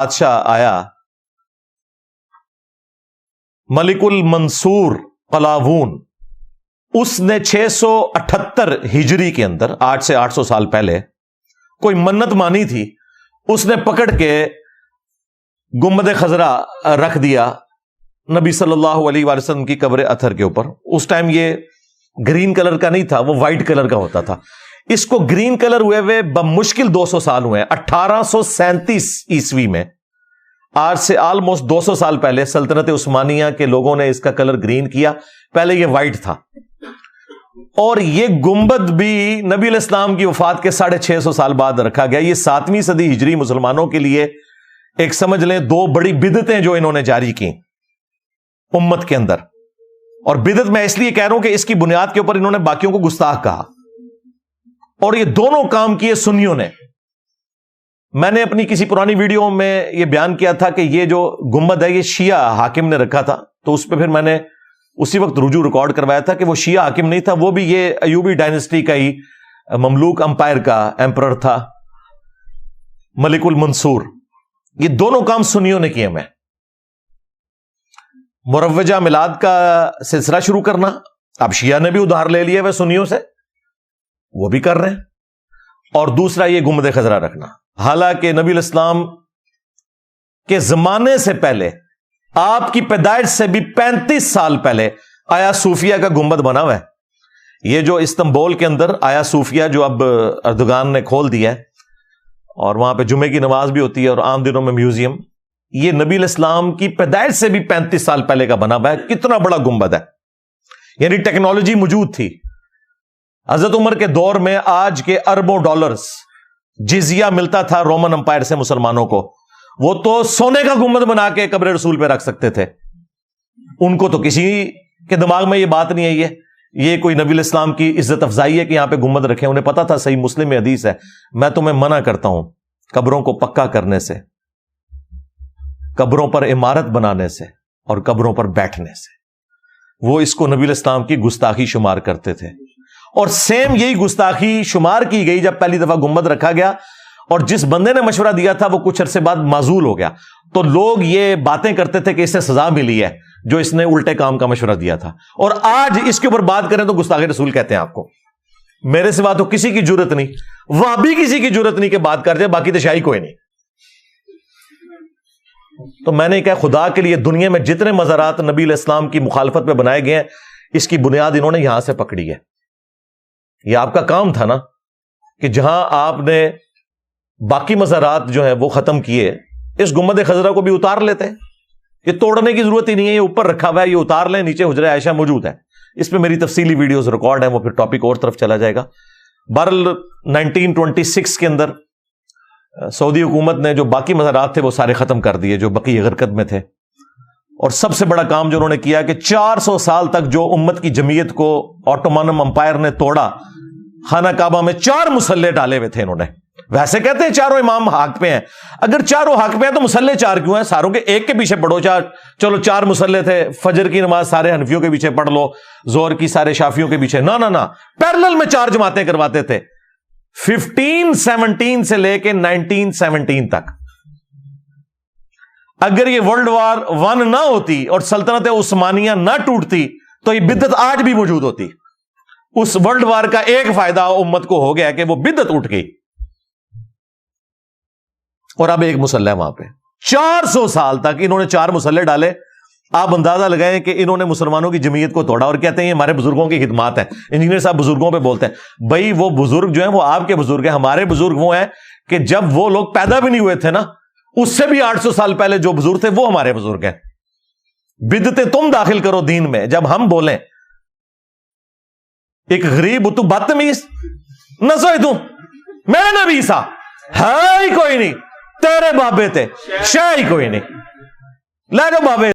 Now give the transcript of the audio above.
بادشاہ آیا ملک المنصور قلاوون، اس نے 678 ہجری کے اندر 8 سے 800 سال پہلے کوئی منت مانی تھی، اس نے پکڑ کے گنبد خضرا رکھ دیا نبی صلی اللہ علیہ وآلہ وسلم کی قبر اطہر کے اوپر۔ اس ٹائم یہ گرین کلر کا نہیں تھا، وہ وائٹ کلر کا ہوتا تھا۔ اس کو گرین کلر ہوئے بمشکل 200 سال ہوئے ہیں۔ 1837 عیسوی میں، آج سے آلموسٹ 200 سال پہلے سلطنت عثمانیہ کے لوگوں نے اس کا کلر گرین کیا، پہلے یہ وائٹ تھا۔ اور یہ گنبد بھی نبی علیہ السلام کی وفات کے 650 سال بعد رکھا گیا۔ یہ 7ویں صدی ہجری مسلمانوں کے لیے ایک سمجھ لیں 2 بڑی بدعتیں جو انہوں نے جاری کی امت کے اندر۔ اور بدعت میں اس لیے کہہ رہا ہوں کہ اس کی بنیاد کے اوپر انہوں نے باقیوں کو گستاخ کہا، اور یہ دونوں کام کیے سنیوں نے۔ میں نے اپنی کسی پرانی ویڈیو میں یہ بیان کیا تھا کہ یہ جو گنبد ہے یہ شیعہ حاکم نے رکھا تھا، تو اس پہ پھر میں نے اسی وقت رجوع ریکارڈ کروایا تھا کہ وہ شیعہ حاکم نہیں تھا، وہ بھی یہ ایوبی ڈائنسٹی کا ہی مملوک امپائر کا ایمپرر تھا، ملک المنصور۔ یہ دونوں کام سنیوں نے کیے میں۔ مروجہ میلاد کا سلسلہ شروع کرنا، اب شیعہ نے بھی ادھار لے لیے وہ سنیوں سے، وہ بھی کر رہے ہیں۔ اور دوسرا یہ گنبد خضرا رکھنا، حالانکہ نبی علیہ السلام کے زمانے سے پہلے، آپ کی پیدائش سے بھی 35 سال پہلے آیا صوفیہ کا گنبد بنا ہوا ہے۔ یہ جو استنبول کے اندر آیا صوفیہ جو اب اردگان نے کھول دیا ہے، اور وہاں پہ جمعے کی نماز بھی ہوتی ہے اور عام دنوں میں میوزیم، یہ نبی علیہ السلام کی پیدائش سے بھی 35 سال پہلے کا بنا ہوا ہے۔ کتنا بڑا گنبد ہے، یعنی ٹیکنالوجی موجود تھی۔ حضرت عمر کے دور میں آج کے اربوں ڈالرز جزیہ ملتا تھا رومن امپائر سے مسلمانوں کو، وہ تو سونے کا گنبد بنا کے قبر رسول پہ رکھ سکتے تھے۔ ان کو تو کسی کے دماغ میں یہ بات نہیں آئی ہے یہ کوئی نبی علیہ السلام کی عزت افزائی ہے کہ یہاں پہ گنبد رکھیں۔ انہیں پتا تھا، صحیح مسلم میں حدیث ہے، میں تمہیں منع کرتا ہوں قبروں کو پکا کرنے سے، قبروں پر عمارت بنانے سے، اور قبروں پر بیٹھنے سے۔ وہ اس کو نبی علیہ السلام کی گستاخی شمار کرتے تھے، اور سیم یہی گستاخی شمار کی گئی جب پہلی دفعہ گنبد رکھا گیا۔ اور جس بندے نے مشورہ دیا تھا وہ کچھ عرصے بعد معزول ہو گیا، تو لوگ یہ باتیں کرتے تھے کہ اس سے سزا ملی ہے جو اس نے الٹے کام کا مشورہ دیا تھا۔ اور آج اس کے اوپر بات کریں تو گستاخی رسول کہتے ہیں آپ کو۔ میرے سوا تو کسی کی جرت نہیں، وہ بھی کسی کی جرت نہیں کہ بات کر جائے، باقی تو شاہی کوئی نہیں۔ تو میں نے کہا خدا کے لیے دنیا میں جتنے مزارات نبی علیہ السلام کی مخالفت پہ بنائے گئے ہیں، اس کی بنیاد انہوں نے یہاں سے پکڑی ہے۔ یہ آپ کا کام تھا نا کہ جہاں آپ نے باقی مزارات جو ہیں وہ ختم کیے، اس گنبد خضرا کو بھی اتار لیتے۔ یہ توڑنے کی ضرورت ہی نہیں ہے، یہ اوپر رکھا ہوا ہے، یہ اتار لیں، نیچے حجرہ عائشہ موجود ہے، اس پہ میری تفصیلی ویڈیوز ریکارڈ ہیں، وہ پھر ٹاپک اور طرف چلا جائے گا۔ بہرحال 1926 کے اندر سعودی حکومت نے جو باقی مزارات تھے وہ سارے ختم کر دیے جو بقیہ غرقد میں تھے۔ اور سب سے بڑا کام جو انہوں نے کیا کہ 400 سال تک جو امت کی جمعیت کو آٹومانم امپائر نے توڑا، خانہ کعبہ میں 4 مصلے ڈالے ہوئے تھے انہوں نے۔ ویسے کہتے ہیں چاروں امام حق پہ ہیں، اگر چاروں حق پہ ہیں تو مصلے 4 کیوں ہیں؟ ساروں کے ایک کے پیچھے پڑھو۔ چلو 4 مصلے تھے، فجر کی نماز سارے حنفیوں کے پیچھے پڑھ لو، ظہر کی سارے شافیوں کے پیچھے، نہ پیرلل میں 4 جماعتیں کرواتے تھے 1517 سے لے کے 1917 تک۔ اگر یہ ورلڈ وار 1 نہ ہوتی اور سلطنت عثمانیہ نہ ٹوٹتی تو یہ بدعت آج بھی موجود ہوتی۔ اس ورلڈ وار کا ایک فائدہ امت کو ہو گیا کہ وہ بدعت اٹھ گئی، اور اب ایک مسلح وہاں پہ 400 سال تک انہوں نے 4 مسلح ڈالے۔ آپ اندازہ لگائیں کہ انہوں نے مسلمانوں کی جمعیت کو توڑا، اور کہتے ہیں یہ ہمارے بزرگوں کی خدمات ہیں۔ انجینئر صاحب بزرگوں پہ بولتے ہیں، بھائی وہ بزرگ جو ہیں وہ آپ کے بزرگ ہیں، ہمارے بزرگ وہ ہیں کہ جب وہ لوگ پیدا بھی نہیں ہوئے تھے نا، اس سے بھی 800 سال پہلے جو بزرگ تھے وہ ہمارے بزرگ ہیں۔ بدعتیں تم داخل کرو دین میں، جب ہم بولیں ایک غریب تو بدتمیز نہ سوئی تو میں نبی سا ہے ہی کوئی نہیں، تیرے بابے تھے شاہ ہی کوئی نہیں، لے جاؤ بابے۔